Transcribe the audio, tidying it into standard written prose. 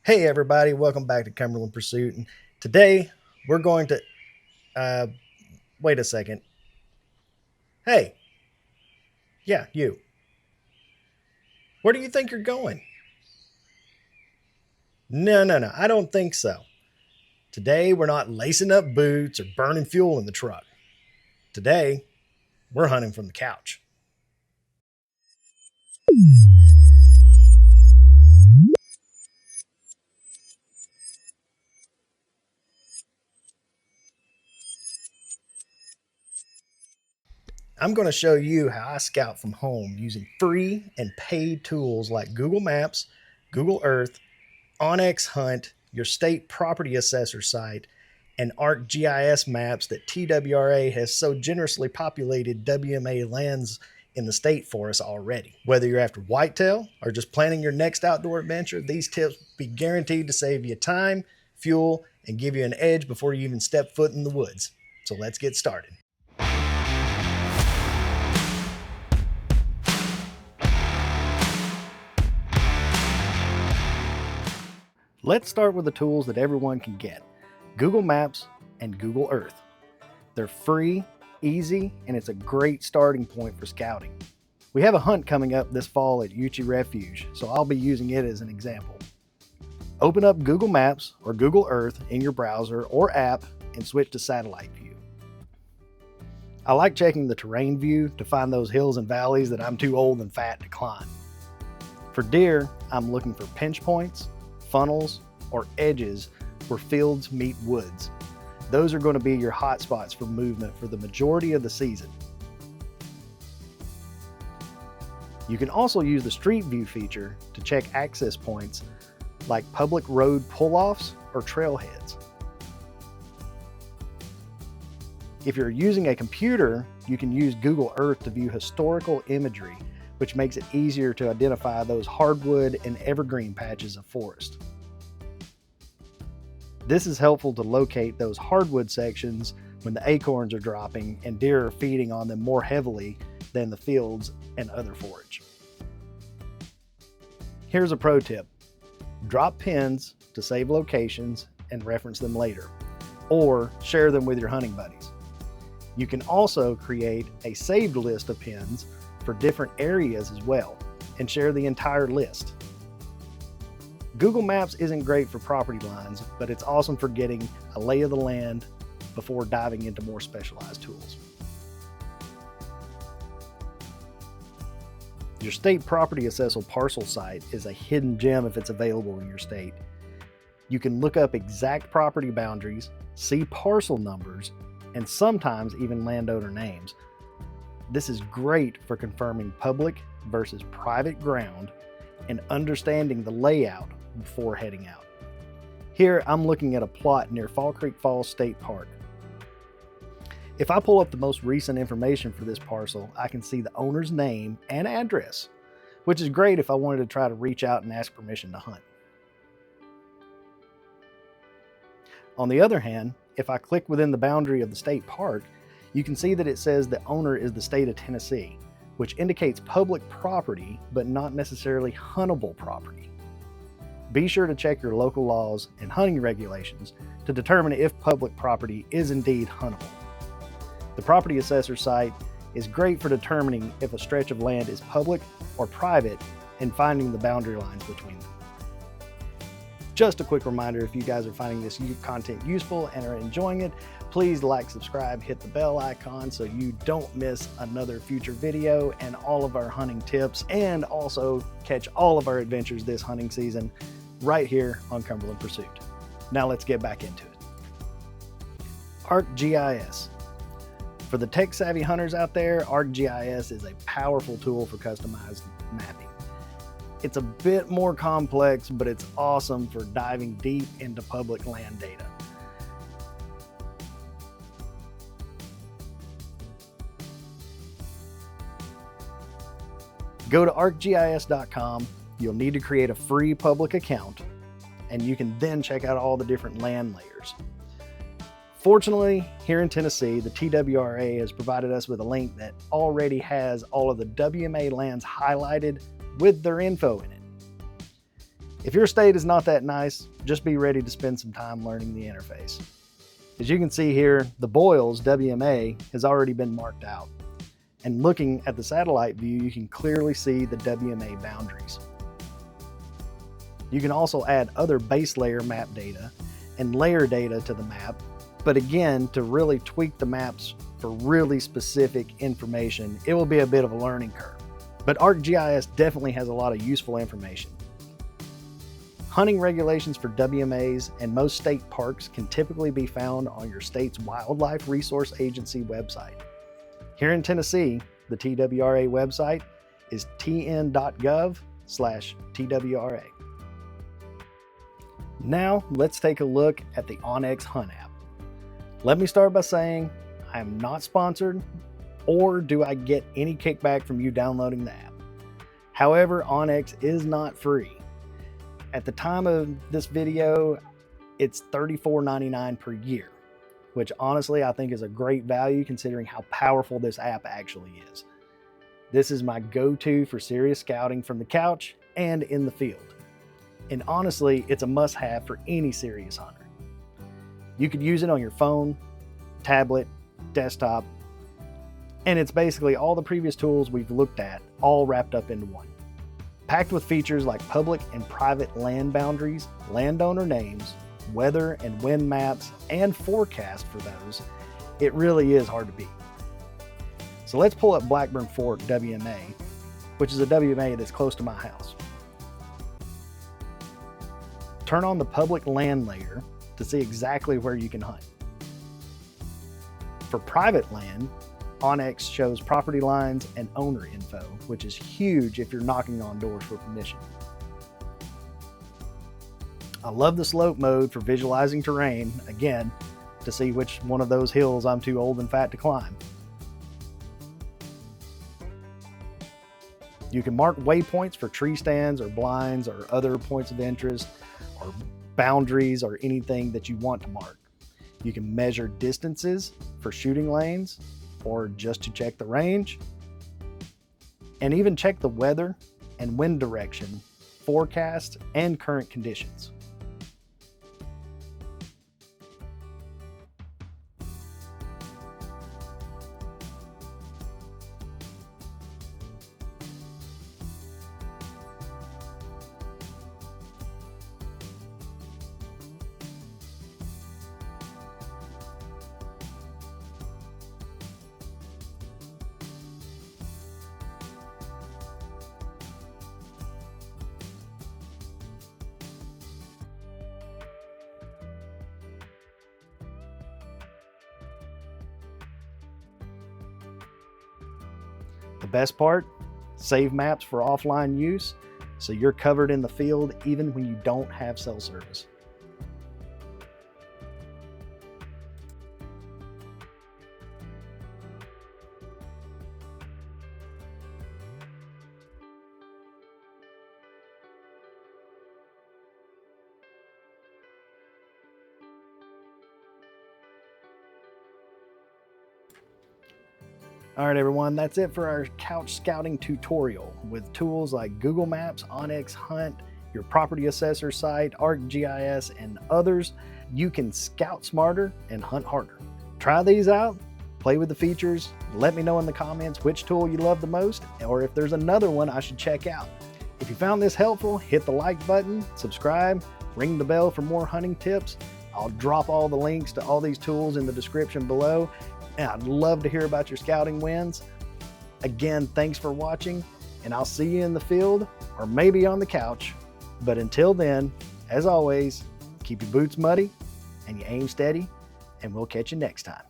Hey everybody, welcome back to Cumberland Pursuit. And today we're going to wait a second. Hey, yeah, you. Where do you think you're going? No, I don't think so. Today we're not lacing up boots or burning fuel in the truck. Today we're hunting from the couch. I'm going to show you how I scout from home using free and paid tools like Google Maps, Google Earth, OnX Hunt, your state property assessor site, and ArcGIS maps that TWRA has so generously populated WMA lands in the state for us already. Whether you're after whitetail or just planning your next outdoor adventure, these tips will be guaranteed to save you time, fuel, and give you an edge before you even step foot in the woods. So let's get started. Let's start with the tools that everyone can get: Google Maps and Google Earth. They're free, easy, and it's a great starting point for scouting. We have a hunt coming up this fall at Uchi Refuge, so I'll be using it as an example. Open up Google Maps or Google Earth in your browser or app and switch to satellite view. I like checking the terrain view to find those hills and valleys that I'm too old and fat to climb. For deer, I'm looking for pinch points, funnels, or edges where fields meet woods. Those are going to be your hot spots for movement for the majority of the season. You can also use the Street View feature to check access points like public road pull-offs or trailheads. If you're using a computer, you can use Google Earth to view historical imagery, which makes it easier to identify those hardwood and evergreen patches of forest. This is helpful to locate those hardwood sections when the acorns are dropping and deer are feeding on them more heavily than the fields and other forage. Here's a pro tip: drop pins to save locations and reference them later, or share them with your hunting buddies. You can also create a saved list of pins for different areas as well, and share the entire list. Google Maps isn't great for property lines, but it's awesome for getting a lay of the land before diving into more specialized tools. Your state property assessor parcel site is a hidden gem if it's available in your state. You can look up exact property boundaries, see parcel numbers, and sometimes even landowner names. This is great for confirming public versus private ground and understanding the layout before heading out. Here, I'm looking at a plot near Fall Creek Falls State Park. If I pull up the most recent information for this parcel, I can see the owner's name and address, which is great if I wanted to try to reach out and ask permission to hunt. On the other hand, if I click within the boundary of the state park, you can see that it says the owner is the state of Tennessee, which indicates public property, but not necessarily huntable property. Be sure to check your local laws and hunting regulations to determine if public property is indeed huntable. The property assessor site is great for determining if a stretch of land is public or private and finding the boundary lines between them. Just a quick reminder, if you guys are finding this content useful and are enjoying it, please like, subscribe, hit the bell icon so you don't miss another future video and all of our hunting tips, and also catch all of our adventures this hunting season right here on Cumberland Pursuit. Now let's get back into it. ArcGIS. For the tech-savvy hunters out there, ArcGIS is a powerful tool for customized mapping. It's a bit more complex, but it's awesome for diving deep into public land data. Go to arcgis.com. You'll need to create a free public account, and you can then check out all the different land layers. Fortunately, here in Tennessee, the TWRA has provided us with a link that already has all of the WMA lands highlighted with their info in it. If your state is not that nice, just be ready to spend some time learning the interface. As you can see here, the Boyles WMA has already been marked out. And looking at the satellite view, you can clearly see the WMA boundaries. You can also add other base layer map data and layer data to the map, but again, to really tweak the maps for really specific information, it will be a bit of a learning curve. But ArcGIS definitely has a lot of useful information. Hunting regulations for WMAs and most state parks can typically be found on your state's Wildlife Resource Agency website. Here in Tennessee, the TWRA website is tn.gov/TWRA. Now let's take a look at the OnX Hunt app. Let me start by saying I am not sponsored, or do I get any kickback from you downloading the app. However, OnX is not free. At the time of this video, it's $34.99 per year, which honestly I think is a great value considering how powerful this app actually is. This is my go-to for serious scouting from the couch and in the field. And honestly, it's a must-have for any serious hunter. You could use it on your phone, tablet, desktop, and it's basically all the previous tools we've looked at all wrapped up into one. Packed with features like public and private land boundaries, landowner names, weather and wind maps, and forecast for those, it really is hard to beat. So let's pull up Blackburn Fork WMA, which is a WMA that's close to my house. Turn on the public land layer to see exactly where you can hunt. For private land, OnX shows property lines and owner info, which is huge if you're knocking on doors for permission. I love the slope mode for visualizing terrain, again, to see which one of those hills I'm too old and fat to climb. You can mark waypoints for tree stands or blinds or other points of interest or boundaries or anything that you want to mark. You can measure distances for shooting lanes or just to check the range, and even check the weather and wind direction, forecast, and current conditions. The best part, save maps for offline use, so you're covered in the field even when you don't have cell service. All right, everyone, that's it for our couch scouting tutorial with tools like Google Maps, OnX Hunt, your Property Assessor site, ArcGIS, and others. You can scout smarter and hunt harder. Try these out, play with the features, let me know in the comments which tool you love the most, or if there's another one I should check out. If you found this helpful, hit the like button, subscribe, ring the bell for more hunting tips. I'll drop all the links to all these tools in the description below. And I'd love to hear about your scouting wins. Again, thanks for watching, and I'll see you in the field or maybe on the couch. But until then, as always, keep your boots muddy and you aim steady, and we'll catch you next time.